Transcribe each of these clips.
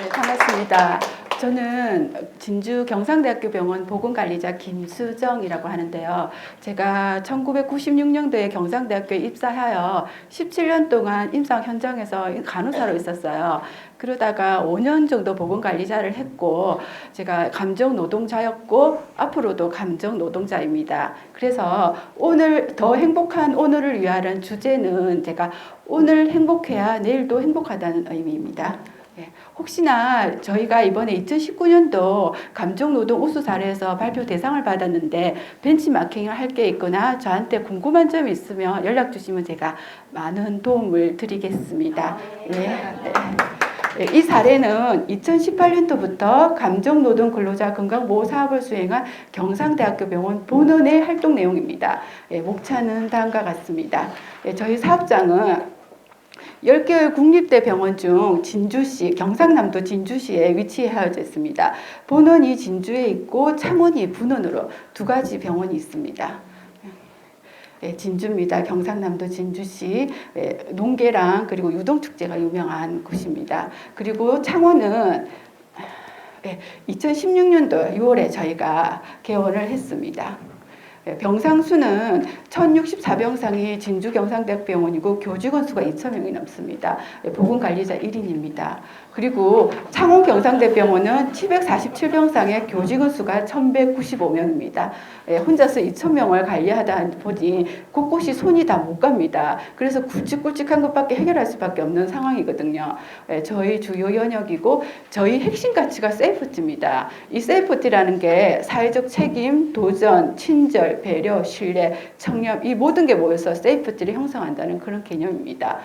네, 반갑습니다. 저는 진주 경상대학교 병원 보건관리자 김수정이라고 하는데요. 제가 1996년도에 경상대학교에 입사하여 17년 동안 임상 현장에서 간호사로 있었어요. 그러다가 5년 정도 보건관리자를 했고, 제가 감정노동자였고 앞으로도 감정노동자입니다. 그래서 오늘 더 행복한 오늘을 위하는 주제는 제가 오늘 행복해야 내일도 행복하다는 의미입니다. 혹시나 저희가 이번에 2019년도 감정노동 우수 사례에서 발표 대상을 받았는데 벤치마킹을 할 게 있거나 저한테 궁금한 점이 있으면 연락 주시면 제가 많은 도움을 드리겠습니다. 이 사례는 2018년도부터 감정노동 근로자 건강보호 사업을 수행한 경상대학교 병원 본원의 활동 내용입니다. 목차는 다음과 같습니다. 저희 사업장은 10개의 국립대 병원 중 진주시, 경상남도 진주시에 위치하여져 있습니다. 본원이 진주에 있고 창원이 분원으로 두 가지 병원이 있습니다. 진주입니다. 경상남도 진주시 농계랑 그리고 유동축제가 유명한 곳입니다. 그리고 창원은 2016년도 6월에 저희가 개원을 했습니다. 병상 수는 1064병상이 진주 경상대학병원이고 교직원 수가 2,000명이 넘습니다. 보건관리자 1인입니다. 그리고 창원 경상대병원은 747병상의 교직원 수가 1,195명입니다. 혼자서 2,000명을 관리하다 보니 곳곳이 손이 다 못 갑니다. 그래서 굵직굵직한 것밖에 해결할 수밖에 없는 상황이거든요. 저희 주요 영역이고 저희 핵심 가치가 세이프티입니다. 이 세이프티라는 게 사회적 책임, 도전, 친절, 배려, 신뢰, 청렴 이 모든 게 모여서 세이프티를 형성한다는 그런 개념입니다.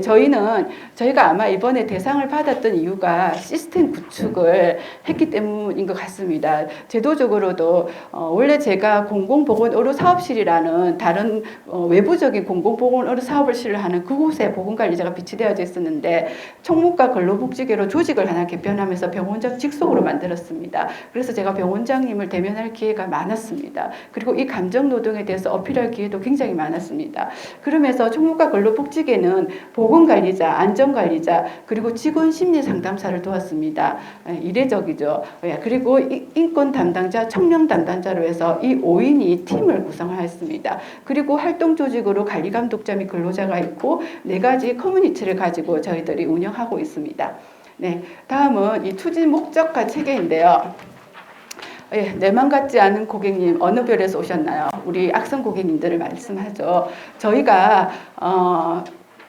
저희가 아마 이번에 대상을 받았던 이유가 시스템 구축을 했기 때문인 것 같습니다. 제도적으로도 원래 제가 공공보건의료사업실이라는 다른 외부적인 공공보건의료사업실을 하는 그곳에 보건관리자가 비치되어져 있었는데 총무과 근로복지계로 조직을 하나 개편하면서 병원장 직속으로 만들었습니다. 그래서 제가 병원장님을 대면할 기회가 많았습니다. 그리고 이 감정노동에 대해서 어필할 기회도 굉장히 많았습니다. 그러면서 총무과 근로복지계는 보건관리자, 안전관리자, 그리고 직원 심리 상담사를 도왔습니다. 이례적이죠. 그리고 인권 담당자, 청렴 담당자로 해서 이 5인이 팀을 구성하였습니다. 그리고 활동 조직으로 관리 감독자 및 근로자가 있고 4가지 커뮤니티를 가지고 저희들이 운영하고 있습니다. 다음은 이 추진 목적과 체계인데요. 내맘 같지 않은 고객님 어느 별에서 오셨나요? 우리 악성 고객님들을 말씀하죠. 저희가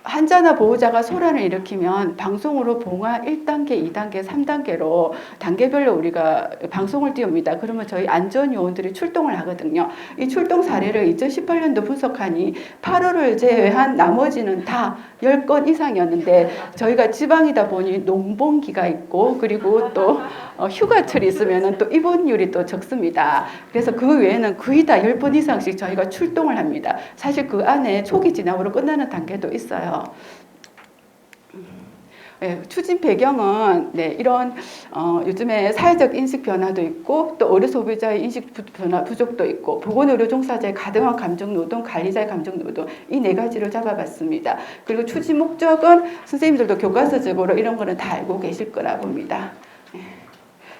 환자나 보호자가 소란을 일으키면 방송으로 봉화 1단계, 2단계, 3단계로 단계별로 우리가 방송을 띄웁니다. 그러면 저희 안전요원들이 출동을 하거든요. 이 출동 사례를 2018년도 분석하니 8월을 제외한 나머지는 다 10건 이상이었는데 저희가 지방이다 보니 농번기가 있고 그리고 또 휴가철이 있으면 또 입원율이 또 적습니다. 그래서 그 외에는 거의 다 10번 이상씩 저희가 출동을 합니다. 사실 그 안에 초기 진압으로 끝나는 단계도 있어요. 추진 배경은 이런 요즘에 사회적 인식 변화도 있고 또 의료 소비자의 인식 변화 부족도 있고 보건의료 종사자의 가등한 감정노동, 관리자의 감정노동 이 4가지를 잡아봤습니다. 그리고 추진 목적은 선생님들도 교과서적으로 이런 거는 다 알고 계실 거라 봅니다.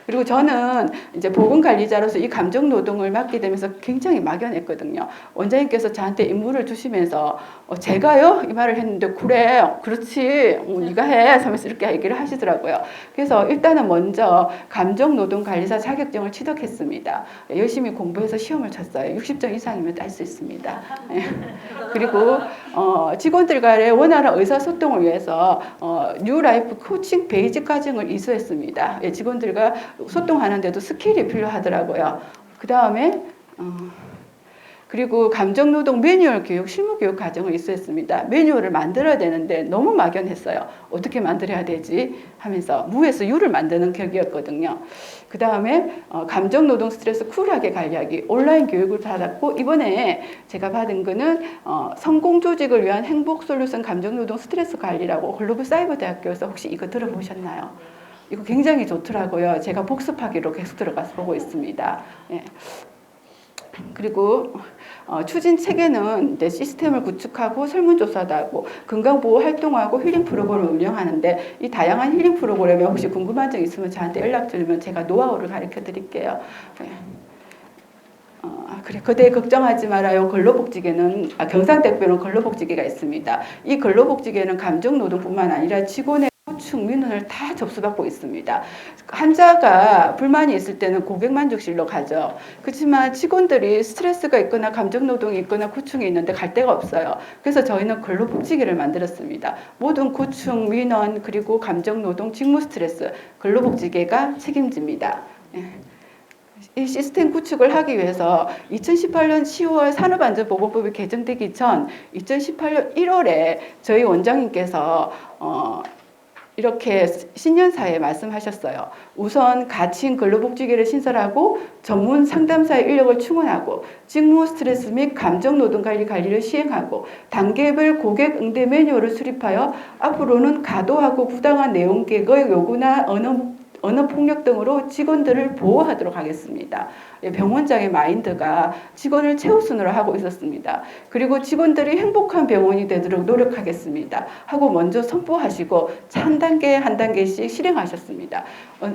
그리고 저는 이제 보건관리자로서 이 감정노동을 맡게 되면서 굉장히 막연했거든요. 원장님께서 저한테 임무를 주시면서 제가요? 이 말을 했는데 그래, 그렇지, 네가 해 하면서 이렇게 얘기를 하시더라고요. 그래서 일단은 먼저 감정노동관리사 자격증을 취득했습니다. 열심히 공부해서 시험을 쳤어요. 60점 이상이면 딸 수 있습니다. 그리고 직원들 간의 원활한 의사소통을 위해서 뉴라이프 코칭 베이직 과정을 이수했습니다. 직원들과 소통하는데도 스킬이 필요하더라고요. 그 다음에 그리고 감정노동 매뉴얼 교육, 실무교육 과정을 이수했습니다. 매뉴얼을 만들어야 되는데 너무 막연했어요. 어떻게 만들어야 되지? 하면서 무에서 유를 만드는 격이었거든요. 그 다음에 감정노동 스트레스 쿨하게 관리하기 온라인 교육을 받았고 이번에 제가 받은 거는 성공조직을 위한 행복솔루션 감정노동 스트레스 관리라고 글로벌 사이버대학교에서 혹시 이거 들어보셨나요? 이거 굉장히 좋더라고요. 제가 복습하기로 계속 들어가서 보고 있습니다. 그리고 추진 체계는 이제 시스템을 구축하고 설문조사도 하고 건강보호 활동하고 힐링 프로그램을 운영하는데 이 다양한 힐링 프로그램에 혹시 궁금한 점 있으면 저한테 연락 주면 제가 노하우를 가르쳐 드릴게요. 네. 그래, 그대 걱정하지 말아요. 근로복지계는 경상대표는 근로복지계가 있습니다. 이 근로복지계는 감정노동뿐만 아니라 직원의 고충, 민원을 다 접수받고 있습니다. 환자가 불만이 있을 때는 고객만족실로 가죠. 그렇지만 직원들이 스트레스가 있거나 감정노동이 있거나 고충이 있는데 갈 데가 없어요. 그래서 저희는 근로복지계를 만들었습니다. 모든 고충, 민원, 그리고 감정노동, 직무 스트레스 근로복지계가 책임집니다. 이 시스템 구축을 하기 위해서 2018년 10월 산업안전보건법이 개정되기 전 2018년 1월에 저희 원장님께서 이렇게 신년사에 말씀하셨어요. 우선 가칭 근로복지계를 신설하고 전문 상담사의 인력을 충원하고 직무 스트레스 및 감정노동 관리를 시행하고 단계별 고객 응대 매뉴얼을 수립하여 앞으로는 과도하고 부당한 내용객의 요구나 언어 폭력 등으로 직원들을 보호하도록 하겠습니다. 병원장의 마인드가 직원을 최우선으로 하고 있었습니다. 그리고 직원들이 행복한 병원이 되도록 노력하겠습니다. 하고 먼저 선포하시고 한 단계 한 단계씩 실행하셨습니다.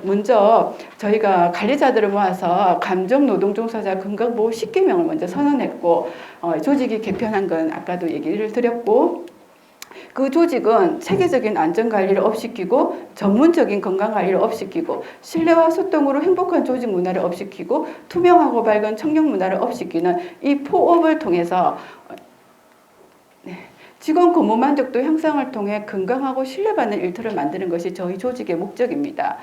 먼저 저희가 관리자들을 모아서 감정노동 종사자 건강보호 10개명을 먼저 선언했고 조직이 개편한 건 아까도 얘기를 드렸고 그 조직은 체계적인 안전관리를 업시키고 전문적인 건강관리를 업시키고 신뢰와 소통으로 행복한 조직 문화를 업시키고 투명하고 밝은 청력 문화를 업시키는 이 포업을 통해서 직원 근무 만족도 향상을 통해 건강하고 신뢰받는 일터를 만드는 것이 저희 조직의 목적입니다.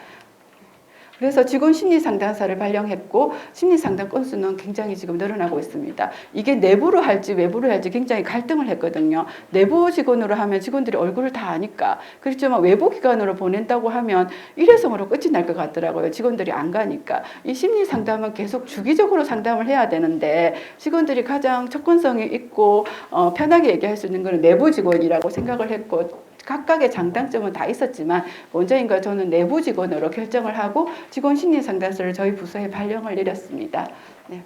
그래서 직원 심리 상담사를 발령했고 심리 상담 건수는 굉장히 지금 늘어나고 있습니다. 이게 내부로 할지 외부로 할지 굉장히 갈등을 했거든요. 내부 직원으로 하면 직원들이 얼굴을 다 아니까. 그렇지만 외부 기관으로 보낸다고 하면 일회성으로 끝이 날 것 같더라고요. 직원들이 안 가니까. 이 심리 상담은 계속 주기적으로 상담을 해야 되는데 직원들이 가장 접근성이 있고 편하게 얘기할 수 있는 것은 내부 직원이라고 생각을 했고 각각의 장단점은 다 있었지만 원장님과 저는 내부 직원으로 결정을 하고 직원 심리 상담소를 저희 부서에 발령을 내렸습니다. 네.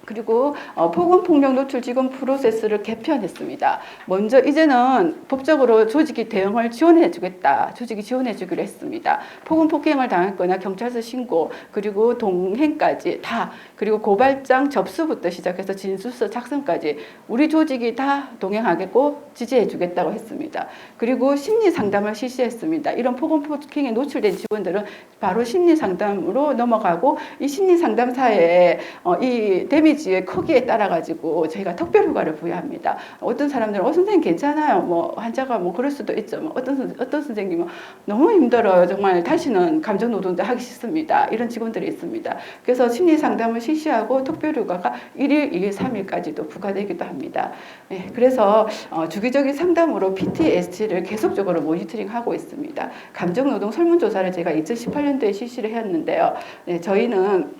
그리고 폭언폭력 노출 직원 프로세스를 개편했습니다. 먼저 이제는 법적으로 조직이 대응을 지원해 주겠다. 조직이 지원해 주기로 했습니다. 폭언폭행을 당했거나 경찰서 신고 그리고 동행까지 다 그리고 고발장 접수부터 시작해서 진술서 작성까지 우리 조직이 다 동행하겠고 지지해 주겠다고 했습니다. 그리고 심리 상담을 실시했습니다. 이런 폭언폭행에 노출된 직원들은 바로 심리 상담으로 넘어가고 이 심리 상담사에 이 데미지의 크기에 따라 가지고 저희가 특별 휴가를 부여합니다. 어떤 사람들은 선생님 괜찮아요. 뭐 환자가 뭐 그럴 수도 있죠. 뭐 어떤 선생님은 너무 힘들어요. 정말 다시는 감정 노동도 하기 싫습니다. 이런 직원들이 있습니다. 그래서 심리 상담을 실시하고 특별 휴가가 1일, 2일, 3일까지도 부과되기도 합니다. 네, 그래서 주기적인 상담으로 PTSD를 계속적으로 모니터링하고 있습니다. 감정 노동 설문조사를 제가 2018년도에 실시를 했는데요. 네, 저희는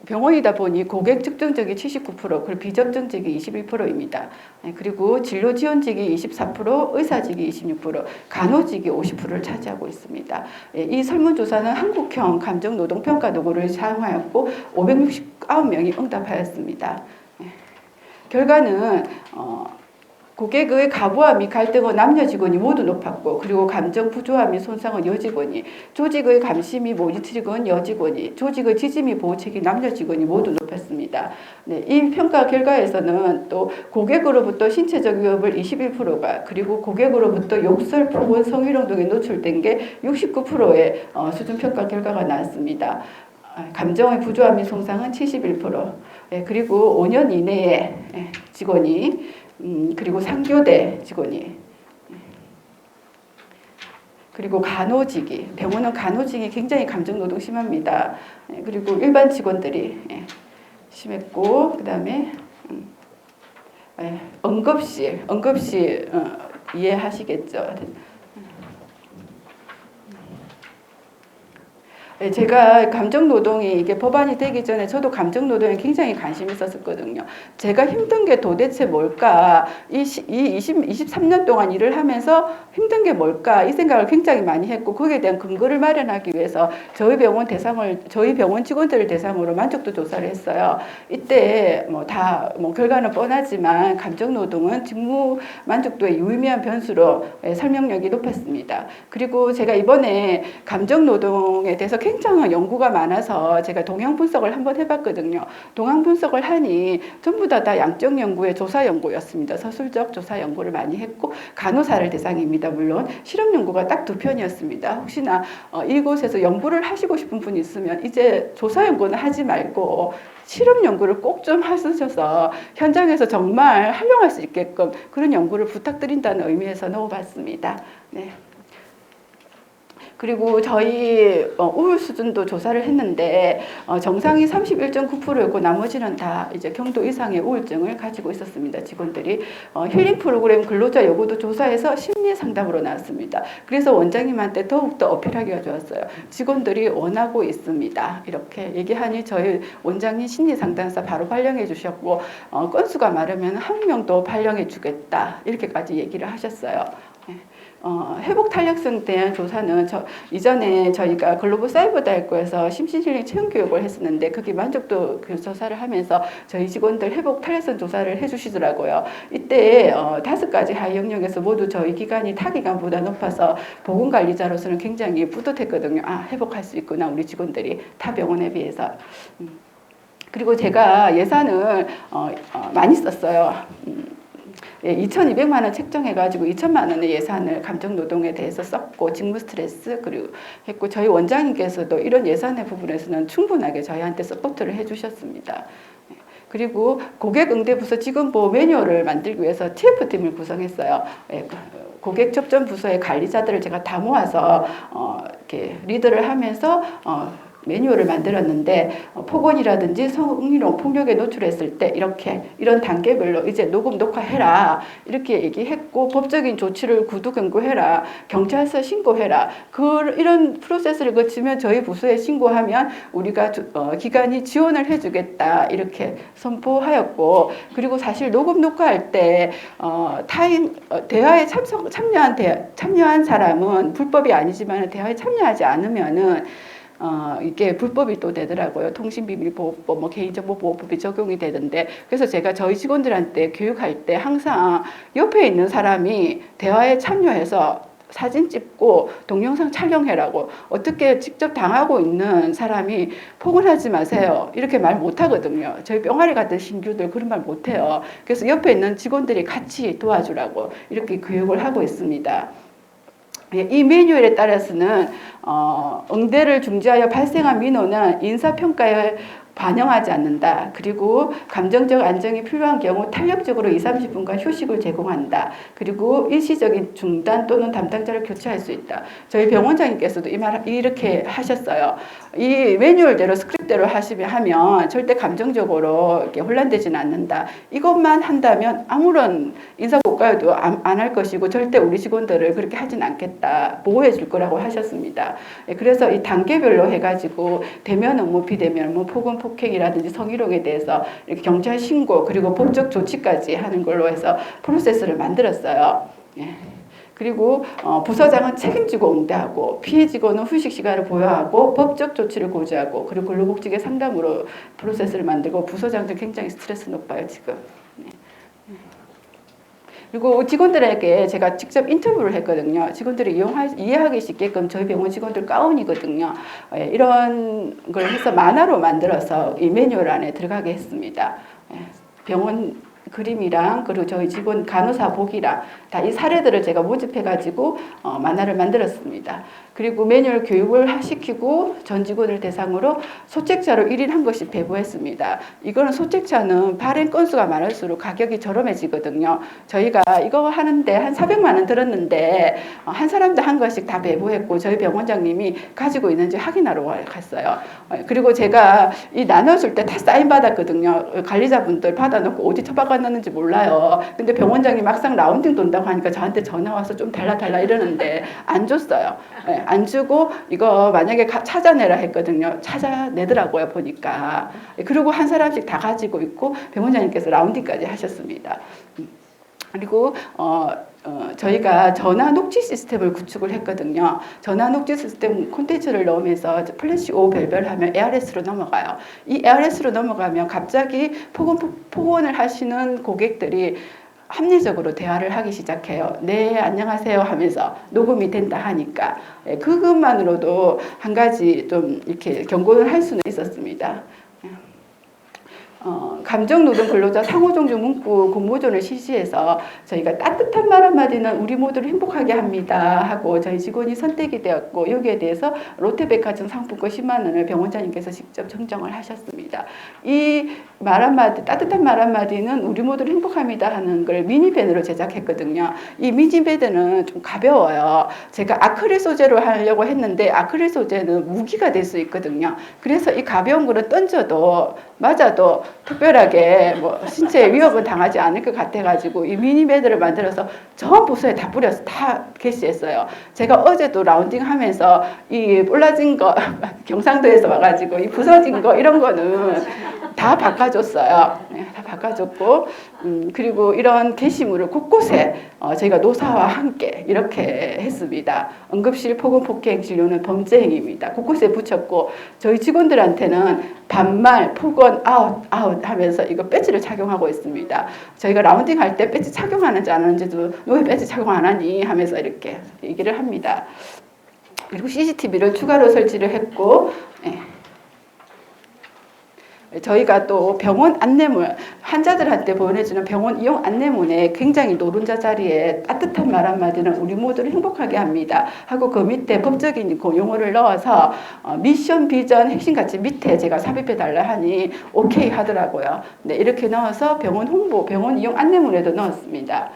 병원이다 보니 고객 측정직이 79%, 그리고 비접종직이 21%입니다. 그리고 진로 지원직이 24%, 의사직이 26%, 간호직이 50%를 차지하고 있습니다. 이 설문조사는 한국형 감정노동평가 도구를 사용하였고 569명이 응답하였습니다. 결과는 고객의 가부와 및 갈등은 남녀 직원이 모두 높았고 그리고 감정 부조화 및 손상은 여직원이 조직의 감시 및 모니터링은 여직원이 조직의 지지 및 보호 책임 남녀 직원이 모두 높았습니다. 네, 이 평가 결과에서는 또 고객으로부터 신체적 위협을 21%가 그리고 고객으로부터 욕설, 폭언, 성희롱 등에 노출된 게 69%의 수준 평가 결과가 나왔습니다. 감정의 부조화 및 손상은 71%. 그리고 5년 이내에 직원이 그리고 상교대 직원이 그리고 간호직이 병원은 간호직이 굉장히 감정노동 심합니다. 그리고 일반 직원들이 심했고 그 다음에 응급실 이해하시겠죠. 제가 감정노동이 이게 법안이 되기 전에 저도 감정노동에 굉장히 관심이 있었거든요. 제가 힘든 게 도대체 뭘까? 이 23년 동안 일을 하면서 힘든 게 뭘까? 이 생각을 굉장히 많이 했고, 거기에 대한 근거를 마련하기 위해서 저희 병원 직원들을 대상으로 만족도 조사를 했어요. 이때 결과는 뻔하지만 감정노동은 직무 만족도의 유의미한 변수로 설명력이 높았습니다. 그리고 제가 이번에 감정노동에 대해서 굉장히 연구가 많아서 제가 동향 분석을 한번 해봤거든요. 동향 분석을 하니 전부 다 양적 연구의 조사 연구였습니다. 서술적 조사 연구를 많이 했고, 간호사를 대상입니다. 물론 실험 연구가 딱 2편이었습니다. 혹시나 이곳에서 연구를 하시고 싶은 분이 있으면 이제 조사 연구는 하지 말고 실험 연구를 꼭 좀 하셔서 현장에서 정말 활용할 수 있게끔 그런 연구를 부탁드린다는 의미에서 넣어봤습니다. 네. 그리고 저희 우울 수준도 조사를 했는데 정상이 31.9%였고 나머지는 다 이제 경도 이상의 우울증을 가지고 있었습니다. 직원들이 힐링 프로그램 근로자 요구도 조사해서 심리 상담으로 나왔습니다. 그래서 원장님한테 더욱더 어필하기가 좋았어요. 직원들이 원하고 있습니다. 이렇게 얘기하니 저희 원장님 심리 상담사 바로 발령해 주셨고 건수가 많으면 한 명 더 발령해 주겠다 이렇게까지 얘기를 하셨어요. 회복 탄력성에 대한 조사는 이전에 저희가 글로벌 사이버 다이어에서 심신실행 체험 교육을 했었는데 거기 만족도 조사를 하면서 저희 직원들 회복 탄력성 조사를 해주시더라고요. 이때 5가지 하위 영역에서 모두 저희 기관이 타 기관보다 높아서 보건관리자로서는 굉장히 뿌듯했거든요. 회복할 수 있구나 우리 직원들이 타 병원에 비해서. 그리고 제가 예산을 많이 썼어요. 2,200만 원 책정해가지고 2천만 원의 예산을 감정노동에 대해서 썼고 직무 스트레스 그리고 했고 저희 원장님께서도 이런 예산의 부분에서는 충분하게 저희한테 서포트를 해주셨습니다. 그리고 고객응대부서 직원보호 매뉴얼을 만들기 위해서 TF팀을 구성했어요. 고객 접점 부서의 관리자들을 제가 다 모아서 이렇게 리드를 하면서 매뉴얼을 만들었는데 폭언이라든지 성희롱 폭력에 노출했을 때 이런 단계별로 이제 녹음 녹화해라 이렇게 얘기했고 법적인 조치를 구두 경고해라 경찰서 신고해라 이런 프로세스를 거치면 저희 부서에 신고하면 우리가 기관이 지원을 해주겠다 이렇게 선포하였고 그리고 사실 녹음 녹화할 때 대화에 참여한 사람은 불법이 아니지만 대화에 참여하지 않으면은 이게 불법이 또 되더라고요. 통신비밀보호법, 개인정보보호법이 적용이 되던데 그래서 제가 저희 직원들한테 교육할 때 항상 옆에 있는 사람이 대화에 참여해서 사진 찍고 동영상 촬영해라고 어떻게 직접 당하고 있는 사람이 폭언하지 마세요. 이렇게 말 못하거든요. 저희 병아리 같은 신규들 그런 말 못해요. 그래서 옆에 있는 직원들이 같이 도와주라고 이렇게 교육을 하고 있습니다. 이 매뉴얼에 따라서는 응대를 중지하여 발생한 민원은 인사평가에 반영하지 않는다. 그리고 감정적 안정이 필요한 경우 탄력적으로 20-30분간 휴식을 제공한다. 그리고 일시적인 중단 또는 담당자를 교체할 수 있다. 저희 병원장님께서도 이 말 이렇게 하셨어요. 이 매뉴얼대로 스크립트대로 하면 절대 감정적으로 이렇게 혼란되지는 않는다. 이것만 한다면 아무런 인사고과에도 안 할 것이고 절대 우리 직원들을 그렇게 하진 않겠다. 보호해 줄 거라고 하셨습니다. 그래서 이 단계별로 해가지고 대면 업무, 비대면 업무, 폭언, 폭행이라든지 성희롱에 대해서 이렇게 경찰 신고 그리고 법적 조치까지 하는 걸로 해서 프로세스를 만들었어요. 그리고 부서장은 책임지고 응대하고 피해 직원은 휴식 시간을 보여하고 법적 조치를 고지하고 그리고 근로복지계 상담으로 프로세스를 만들고 부서장들 굉장히 스트레스 높아요 지금. 그리고 직원들에게 제가 직접 인터뷰를 했거든요. 직원들이 이해하기 쉽게끔 저희 병원 직원들 가운이거든요. 이런 걸 해서 만화로 만들어서 이 매뉴얼 안에 들어가게 했습니다. 병원 그림이랑 그리고 저희 직원 간호사 복이랑 다 이 사례들을 제가 모집해가지고 만화를 만들었습니다. 그리고 매뉴얼 교육을 시키고 전 직원을 대상으로 소책자로 1인 한 권씩 배부했습니다. 이거는 소책자는 발행 건수가 많을수록 가격이 저렴해지거든요. 저희가 이거 하는데 한 400만 원 들었는데 한 사람당 한 권씩 다 배부했고 저희 병원장님이 가지고 있는지 확인하러 갔어요. 그리고 제가 이 나눠줄 때 다 사인 받았거든요. 관리자분들 받아놓고 어디 처박아 바꿔놨는지 몰라요. 근데 병원장이 막상 라운딩 돈다고 하니까 저한테 전화 와서 좀 달라 이러는데 안 줬어요. 네, 안 주고 이거 만약에 찾아내라 했거든요. 찾아내더라고요, 보니까. 그리고 한 사람씩 다 가지고 있고 병원장님께서 라운딩까지 하셨습니다. 그리고 저희가 전화 녹취 시스템을 구축을 했거든요. 전화 녹취 시스템 콘텐츠를 넣으면서 플래시 O 별별하면 ARS로 넘어가요. 이 ARS로 넘어가면 갑자기 폭언을 하시는 고객들이 합리적으로 대화를 하기 시작해요. 네, 안녕하세요 하면서 녹음이 된다 하니까 그것만으로도 한 가지 좀 이렇게 경고를 할 수는 있었습니다. 감정노동 근로자 상호존중 문구 공모전을 실시해서 저희가 따뜻한 말 한마디는 우리 모두를 행복하게 합니다 하고 저희 직원이 선택이 되었고 여기에 대해서 롯데백화점 상품권 10만 원을 병원장님께서 직접 정정을 하셨습니다. 이 말 한마디, 따뜻한 말 한마디는 우리 모두를 행복합니다 하는 걸 미니밴으로 제작했거든요. 이 미니밴은 좀 가벼워요. 제가 아크릴 소재로 하려고 했는데 아크릴 소재는 무기가 될 수 있거든요. 그래서 이 가벼운 거를 던져도 맞아도 특별하게 뭐 신체에 위협은 당하지 않을 것 같아가지고 이 미니밴을 만들어서 전 부서에 다 뿌려서 다 게시했어요. 제가 어제도 라운딩 하면서 이 볼라진 거 경상도에서 와가지고 이 부서진 거 이런 거는 다 바꿔줬어요. 네, 다 바꿔줬고 그리고 이런 게시물을 곳곳에 저희가 노사와 함께 이렇게 했습니다. 응급실 폭언 폭행 진료는 범죄 행위입니다. 곳곳에 붙였고 저희 직원들한테는 반말 폭언 아웃 하면서 이거 배지를 착용하고 있습니다. 저희가 라운딩 할 때 배지 착용하는지 안 하는지도 너 왜 배지 착용 안 하니 하면서 이렇게 얘기를 합니다. 그리고 CCTV를 추가로 설치를 했고 저희가 또 병원 안내문, 환자들한테 보내주는 병원 이용 안내문에 굉장히 노른자 자리에 따뜻한 말 한마디는 우리 모두를 행복하게 합니다 하고 그 밑에 법적인 용어를 넣어서 미션, 비전, 핵심 가치 밑에 제가 삽입해달라 하니 오케이 하더라고요. 네, 이렇게 넣어서 병원 홍보, 병원 이용 안내문에도 넣었습니다.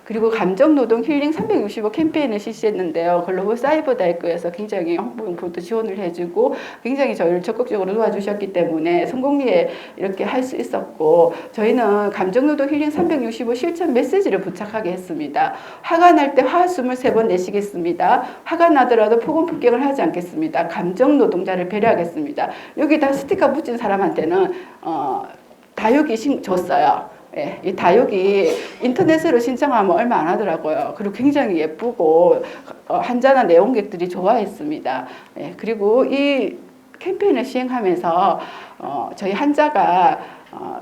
그리고 감정노동 힐링 365 캠페인을 실시했는데요. 글로벌 사이버 다이크에서 굉장히 홍보용품도 지원을 해주고 굉장히 저희를 적극적으로 도와주셨기 때문에 성공리에 이렇게 할 수 있었고 저희는 감정노동 힐링 365 실천 메시지를 부착하게 했습니다. 화가 날 때 화 23번 내시겠습니다. 화가 나더라도 폭언 폭행을 하지 않겠습니다. 감정노동자를 배려하겠습니다. 여기다 스티커 붙인 사람한테는 다육이 줬어요. 예, 이 다육이 인터넷으로 신청하면 얼마 안 하더라고요. 그리고 굉장히 예쁘고 한잔한 내용객들이 좋아했습니다. 예, 그리고 이 캠페인을 시행하면서 저희 환자가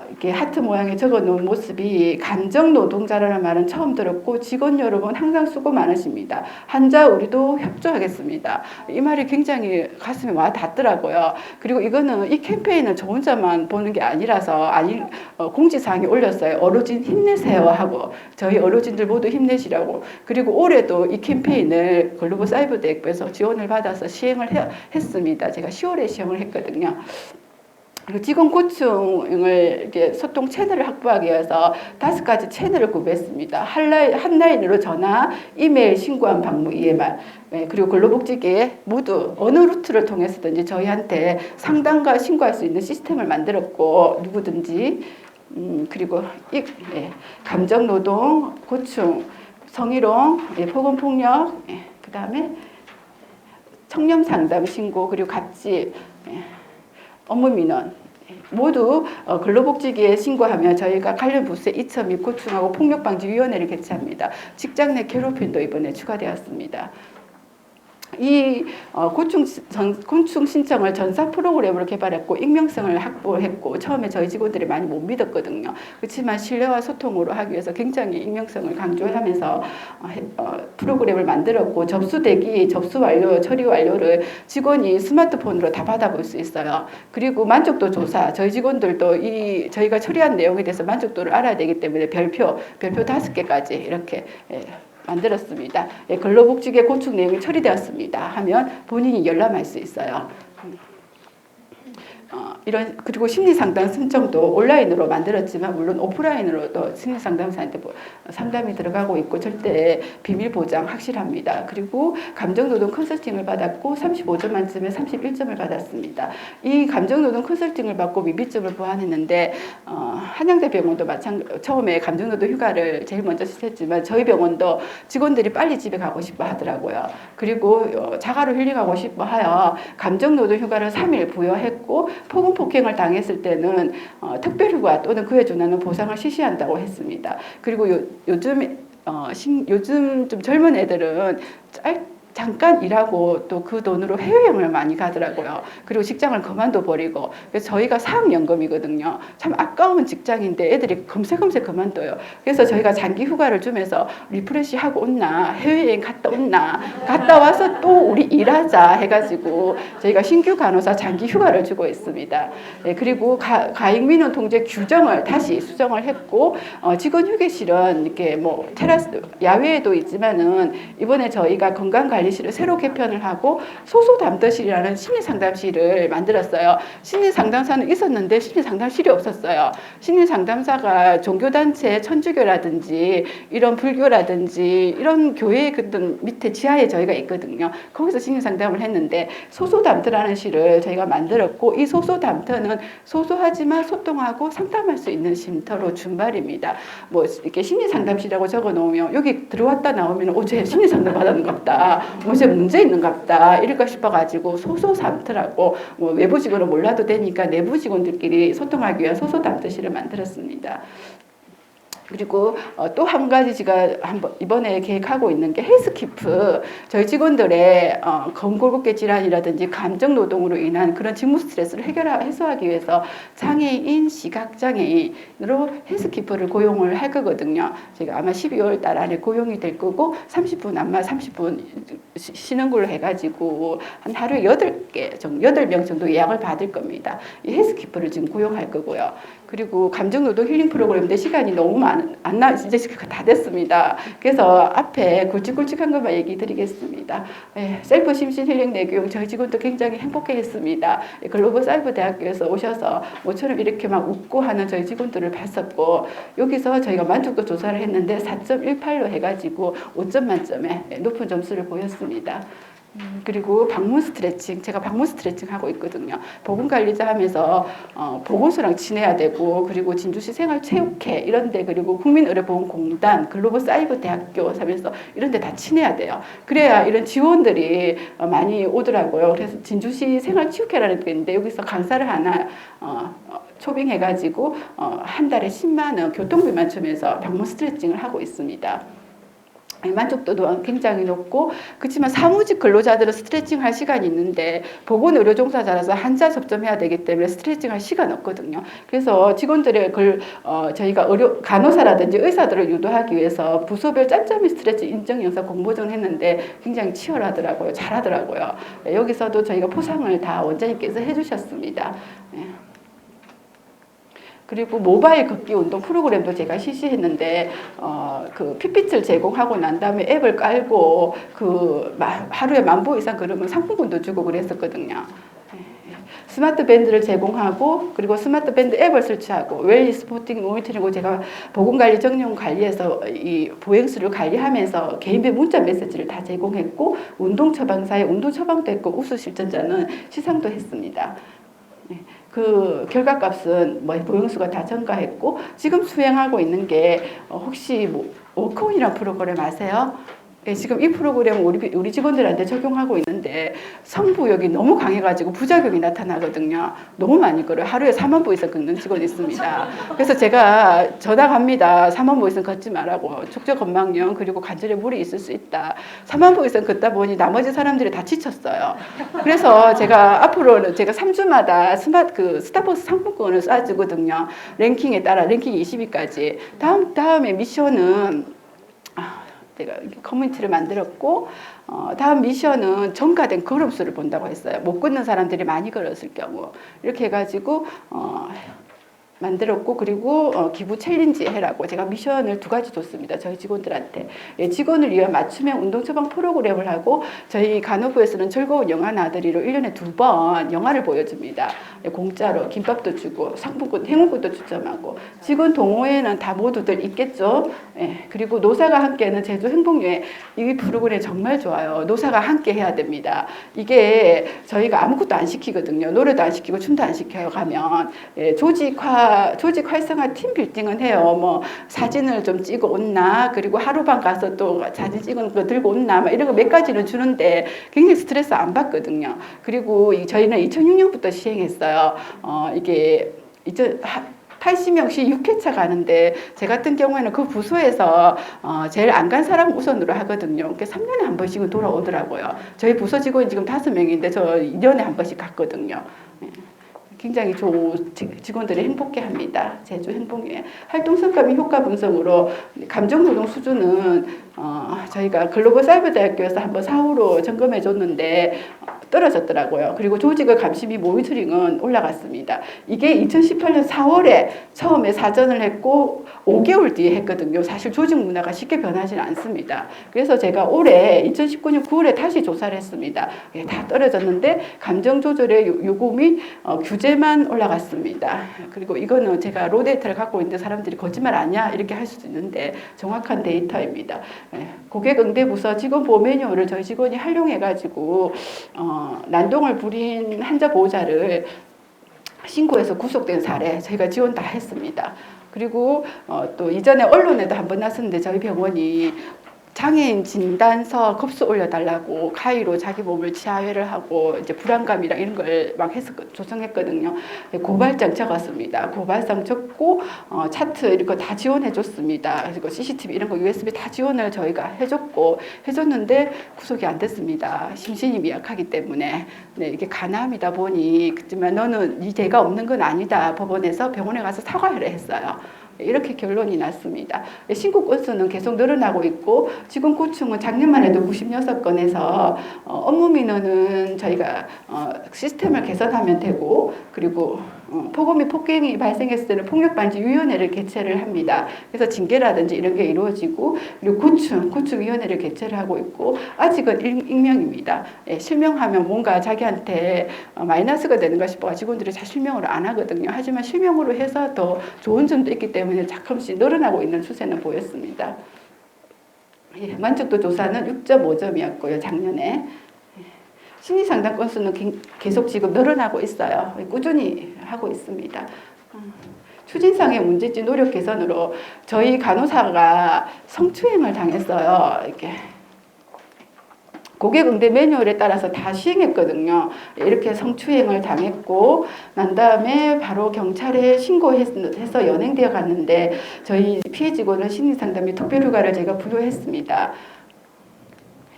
이렇게 하트 모양에 적어놓은 모습이 감정 노동자라는 말은 처음 들었고 직원 여러분 항상 수고 많으십니다. 환자 우리도 협조하겠습니다. 이 말이 굉장히 가슴에 와 닿더라고요. 그리고 이거는 이 캠페인은 저 혼자만 보는 게 아니라서 공지사항에 올렸어요. 어르신 힘내세요 하고 저희 어르신들 모두 힘내시라고. 그리고 올해도 이 캠페인을 글로벌 사이버 대학부에서 지원을 받아서 시행을 했습니다. 제가 10월에 시행을 했거든요. 그리고 직원 고충을 이렇게 소통 채널을 확보하기 위해서 5가지 채널을 구비했습니다. 한 라인으로 전화, 이메일, 신고한 방문, EMR. 네, 그리고 근로복지계에 모두 어느 루트를 통해서든지 저희한테 상담과 신고할 수 있는 시스템을 만들었고 누구든지 그리고 감정노동, 고충, 성희롱, 폭언폭력, 그 다음에 청렴상담 신고 그리고 갑질, 업무민원 모두 근로복지계에 신고하면 저희가 관련 부서에 이첩 및 고충하고 폭력방지위원회를 개최합니다. 직장 내 괴롭힘도 이번에 추가되었습니다. 이 고충 신청을 전사 프로그램으로 개발했고 익명성을 확보했고 처음에 저희 직원들이 많이 못 믿었거든요. 그렇지만 신뢰와 소통으로 하기 위해서 굉장히 익명성을 강조하면서 프로그램을 만들었고 접수 대기, 접수 완료, 처리 완료를 직원이 스마트폰으로 다 받아볼 수 있어요. 그리고 만족도 조사, 저희 직원들도 저희가 처리한 내용에 대해서 만족도를 알아야 되기 때문에 별표 5개까지 이렇게 만들었습니다. 근로복지계 고충 내용이 처리되었습니다 하면 본인이 열람할 수 있어요. 이런 그리고 심리 상담 신청도 온라인으로 만들었지만 물론 오프라인으로도 심리 상담사한테 상담이 들어가고 있고 절대 비밀 보장 확실합니다. 그리고 감정노동 컨설팅을 받았고 35점 만점에 31점을 받았습니다. 이 감정노동 컨설팅을 받고 미비점을 보완했는데 한양대병원도 처음에 감정노동 휴가를 제일 먼저 시켰지만 저희 병원도 직원들이 빨리 집에 가고 싶어 하더라고요. 그리고 자가로 힐링하고 싶어 하여 감정노동 휴가를 3일 부여했고 폭언폭행을 당했을 때는 특별휴가 또는 그에 준하는 보상을 실시한다고 했습니다. 그리고 요즘 좀 젊은 애들은 잠깐 일하고 또 그 돈으로 해외여행을 많이 가더라고요. 그리고 직장을 그만둬 버리고. 그래서 저희가 사학연금이거든요. 참 아까운 직장인데 애들이 금세 그만둬요. 그래서 저희가 장기 휴가를 주면서 리프레시 하고 온나, 해외여행 갔다 온나, 갔다 와서 또 우리 일하자 해가지고 저희가 신규 간호사 장기 휴가를 주고 있습니다. 네, 그리고 가입민원 통제 규정을 다시 수정을 했고 직원 휴게실은 이렇게 뭐 테라스 야외에도 있지만은 이번에 저희가 건강관리실을 새로 개편을 하고 소소담터실이라는 심리상담실을 만들었어요. 심리상담사는 있었는데 심리상담실이 없었어요. 심리상담사가 종교단체 천주교라든지 이런 불교라든지 이런 교회 그던 밑에 지하에 저희가 있거든요. 거기서 심리상담을 했는데 소소담터라는 실을 저희가 만들었고 이 소소담터는 소소하지만 소통하고 상담할 수 있는 쉼터로 준말입니다. 뭐 이렇게 심리상담실이라고 적어 놓으면 여기 들어왔다 나오면 어제 심리상담 받았는갑다. 뭐제 문제 있는갑다. 이럴까 싶어가지고 소소담터라고 뭐 외부 직원은 몰라도 되니까 내부 직원들끼리 소통하기 위한 소소담터실을 만들었습니다. 그리고 또 한 가지 제가 이번에 계획하고 있는 게 헬스키프. 저희 직원들의 검골격계 질환이라든지 감정노동으로 인한 그런 직무 스트레스를 해소하기 위해서 장애인, 시각장애인으로 헬스키프를 고용을 할 거거든요. 제가 아마 12월 달 안에 고용이 될 거고 30분 아마 30분 쉬는 걸로 해가지고 한 하루에 8명 정도 예약을 받을 겁니다. 이 헬스키프를 지금 고용할 거고요. 그리고 감정노동 힐링 프로그램인데 시간이 너무 안 나, 이제 다 됐습니다. 그래서 앞에 굵직굵직한 것만 얘기 드리겠습니다. 셀프 심신 힐링 내교육 저희 직원도 굉장히 행복해 했습니다. 글로벌 사이버 대학교에서 오셔서 모처럼 이렇게 막 웃고 하는 저희 직원들을 봤었고 여기서 저희가 만족도 조사를 했는데 4.18로 해가지고 5점 만점에 높은 점수를 보였습니다. 그리고 방문 스트레칭, 제가 방문 스트레칭 하고 있거든요. 보건관리자 하면서 보건소랑 친해야 되고 그리고 진주시 생활체육회 이런데 그리고 국민의료보험공단, 글로벌 사이버 대학교 하면서 이런데 다 친해야 돼요. 그래야 이런 지원들이 많이 오더라고요. 그래서 진주시 생활체육회라는 게 있는데 여기서 강사를 하나 초빙해가지고 한 달에 10만 원 교통비만 주면서 방문 스트레칭을 하고 있습니다. 만족도도 굉장히 높고 그렇지만 사무직 근로자들은 스트레칭 할 시간이 있는데 보건의료 종사자라서 한자 접점해야 되기 때문에 스트레칭 할 시간 없거든요. 그래서 직원들의 저희가 간호사라든지 의사들을 유도하기 위해서 부서별 짬짬이 스트레칭 인증 영상 공모전 했는데 굉장히 치열하더라고요. 잘하더라고요. 여기서도 저희가 포상을 다 원장님께서 해주셨습니다. 그리고 모바일 걷기 운동 프로그램도 제가 실시했는데 그 핏빛을 제공하고 난 다음에 앱을 깔고 하루에 10,000보 이상 걸으면 상품권도 주고 그랬었거든요. 스마트 밴드를 제공하고 그리고 스마트 밴드 앱을 설치하고 웰리 스포팅 모니터링고 제가 보건관리 정령 관리에서 이 보행수를 관리하면서 개인별 문자 메시지를 다 제공했고 운동 처방사에 운동 처방도 했고 우수 실전자는 시상도 했습니다. 그 결과값은 뭐 보형수가 다 전가했고 지금 수행하고 있는 게 혹시 워크온이라는 프로그램 아세요? 지금 이 프로그램 우리 직원들한테 적용하고 있는데 성부욕이 너무 강해가지고 부작용이 나타나거든요. 너무 많이 걸어요. 하루에 40,000보 이상 걷는 직원이 있습니다. 그래서 제가 전화 갑니다. 40,000보 이상 걷지 말라고. 촉저건망염 그리고 관절에 물이 있을 수 있다. 40,000보 이상 걷다 보니 나머지 사람들이 다 지쳤어요. 그래서 제가 앞으로는 제가 3주마다 스타벅스 상품권을 쏴주거든요. 랭킹에 따라 랭킹 20위까지. 다음에 미션은 제가 커뮤니티를 만들었고 다음 미션은 전가된 걸음수를 본다고 했어요. 못 걷는 사람들이 많이 걸었을 경우 이렇게 해가지고 만들었고, 그리고 기부 챌린지 해라고 제가 미션을 2가지 줬습니다. 저희 직원들한테. 직원을 위한 맞춤형 운동 처방 프로그램을 하고, 저희 간호부에서는 즐거운 영화 나들이로 1년에 2번 영화를 보여줍니다. 공짜로 김밥도 주고 상품권, 행운권도 추첨하고, 직원 동호회는 다 모두들 있겠죠. 그리고 노사가 함께하는 제주 행복여행, 이 프로그램 정말 좋아요. 노사가 함께 해야 됩니다. 이게 저희가 아무것도 안 시키거든요. 노래도 안 시키고 춤도 안 시켜요. 가면 조직 활성화 팀 빌딩은 해요. 뭐 사진을 좀 찍어 온나, 그리고 하루방 가서 또 사진 찍은 거 들고 온나, 막 이런 거 몇 가지는 주는데 굉장히 스트레스 안 받거든요. 그리고 저희는 2006년부터 시행했어요. 이게 80명씩 6회차 가는데, 제 같은 경우에는 그 부서에서 제일 안 간 사람 우선으로 하거든요. 그러니까 3년에 한 번씩은 돌아오더라고요. 저희 부서 직원이 지금 5명인데 저 2년에 한 번씩 갔거든요. 굉장히 직원들이 행복해합니다. 제주 행복여행. 활동성과 및 효과 분석으로 감정노동 수준은 저희가 글로벌 사이버대학교에서 한번 사후로 점검해 줬는데 떨어졌더라고요. 그리고 조직의 감시 및 모니터링은 올라갔습니다. 이게 2018년 4월에 처음에 사전을 했고 5개월 뒤에 했거든요. 사실 조직 문화가 쉽게 변하지는 않습니다. 그래서 제가 올해 2019년 9월에 다시 조사를 했습니다. 다 떨어졌는데 감정 조절의 요구 및 규제만 올라갔습니다. 그리고 이거는 제가 로데이터를 갖고 있는데 사람들이 거짓말 아니야? 이렇게 할 수도 있는데 정확한 데이터입니다. 고객 응대 부서 직원 보호 매뉴얼을 저희 직원이 활용해가지고 난동을 부린 환자 보호자를 신고해서 구속된 사례 저희가 지원 다 했습니다. 그리고 또 이전에 언론에도 한번 났었는데, 저희 병원이 장애인 진단서 급수 올려달라고 가위로 자기 몸을 치아회를 하고 이제 불안감이랑 이런 걸 막 조성했거든요. 고발장 적었습니다. 고발장 적고 차트 이런 거 다 지원해 줬습니다. 그리고 CCTV 이런 거 USB 다 지원을 저희가 해줬는데 구속이 안 됐습니다. 심신이 미약하기 때문에. 이게 간암이다 보니, 그렇지만 너는 네 죄가 없는 건 아니다. 법원에서 병원에 가서 사과를 했어요. 이렇게 결론이 났습니다. 신고 건수는 계속 늘어나고 있고, 지금 고충은 작년만 해도 96건에서 업무 민원은 저희가 시스템을 개선하면 되고, 그리고 폭언 및 폭행이 발생했을 때는 폭력방지위원회를 개최를 합니다. 그래서 징계라든지 이런 게 이루어지고, 그리고 고충위원회를 개최를 하고 있고, 아직은 익명입니다. 실명하면 뭔가 자기한테 마이너스가 되는가 싶어 직원들이 잘 실명을 안 하거든요. 하지만 실명으로 해서 더 좋은 점도 있기 때문에 조금씩 늘어나고 있는 추세는 보였습니다. 만족도 조사는 6.5점이었고요, 작년에. 심리상담 건수는 계속 지금 늘어나고 있어요. 꾸준히 하고 있습니다. 추진상의 문제점 노력 개선으로 저희 간호사가 성추행을 당했어요. 이렇게 고객 응대 매뉴얼에 따라서 다 시행했거든요. 이렇게 성추행을 당했고 난 다음에 바로 경찰에 신고해서 연행되어 갔는데, 저희 피해 직원은 심리상담 및 특별휴가를 제가 부여했습니다.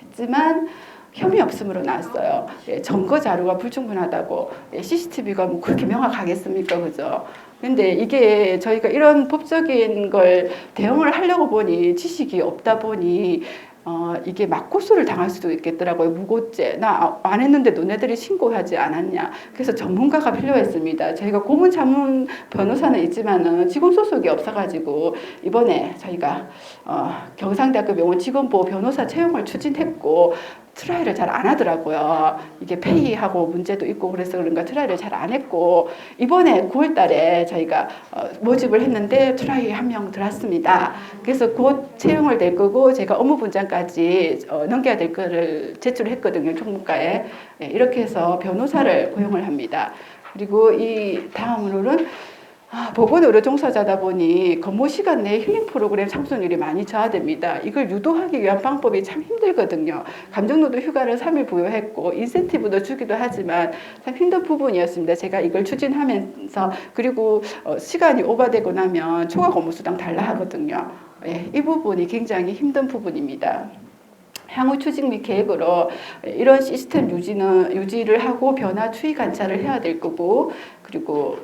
했지만 혐의 없음으로 나왔어요. 증거 자료가 불충분하다고. CCTV가 뭐 그렇게 명확하겠습니까? 그죠? 근데 이게 저희가 이런 법적인 걸 대응을 하려고 보니 지식이 없다 보니 이게 맞고소를 당할 수도 있겠더라고요. 무고죄. 나 안 했는데 너네들이 신고하지 않았냐. 그래서 전문가가 필요했습니다. 저희가 고문 자문 변호사는 있지만은 직원 소속이 없어가지고 이번에 저희가 경상대학교 병원 직원보호 변호사 채용을 추진했고, 트라이를 잘 안 하더라고요. 이게 페이하고 문제도 있고 그래서 그런가 트라이를 잘 안 했고, 이번에 9월 달에 저희가 모집을 했는데 트라이 1명 들어왔습니다. 그래서 곧 채용을 될 거고, 제가 업무 분장까지 넘겨야 될 거를 제출했거든요, 총무과에. 이렇게 해서 변호사를 고용을 합니다. 그리고 이 다음으로는 보건의료 종사자다 보니 근무 시간 내 힐링 프로그램 참석률이 많이 저하됩니다. 이걸 유도하기 위한 방법이 참 힘들거든요. 감정노동 휴가를 3일 부여했고 인센티브도 주기도 하지만 참 힘든 부분이었습니다. 제가 이걸 추진하면서, 그리고 시간이 오버되고 나면 초과 근무수당 달라 하거든요. 이 부분이 굉장히 힘든 부분입니다. 향후 추진 및 계획으로 이런 시스템 유지를 하고 변화 추이 관찰을 해야 될 거고, 그리고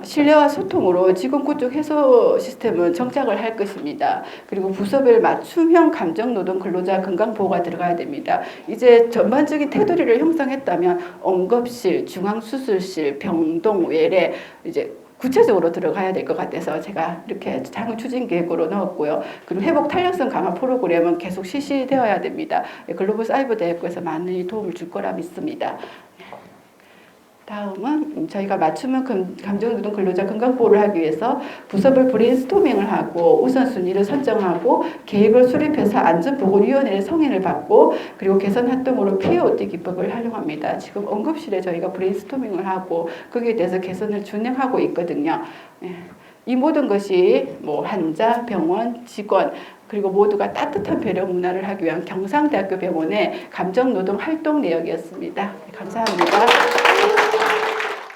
신뢰와 소통으로 직원 구축 해소 시스템은 정착을 할 것입니다. 그리고 부서별 맞춤형 감정노동 근로자 건강보호가 들어가야 됩니다. 이제 전반적인 테두리를 형성했다면 응급실, 중앙수술실, 병동, 외래, 이제 구체적으로 들어가야 될 것 같아서 제가 이렇게 장을 추진 계획으로 넣었고요. 그리고 회복 탄력성 강화 프로그램은 계속 실시되어야 됩니다. 글로벌 사이버 대학교에서 많은 도움을 줄 거라 믿습니다. 다음은 저희가 맞춤형 감정노동 근로자 건강보호를 하기 위해서 부서별 브레인스토밍을 하고 우선순위를 선정하고 계획을 수립해서 안전보건위원회의 성인을 받고 그리고 개선 활동으로 POT 기법을 활용합니다. 지금 응급실에 저희가 브레인스토밍을 하고 거기에 대해서 개선을 진행하고 있거든요. 이 모든 것이 뭐 환자, 병원, 직원 그리고 모두가 따뜻한 배려 문화를 하기 위한 경상대학교 병원의 감정노동 활동 내역이었습니다. 감사합니다.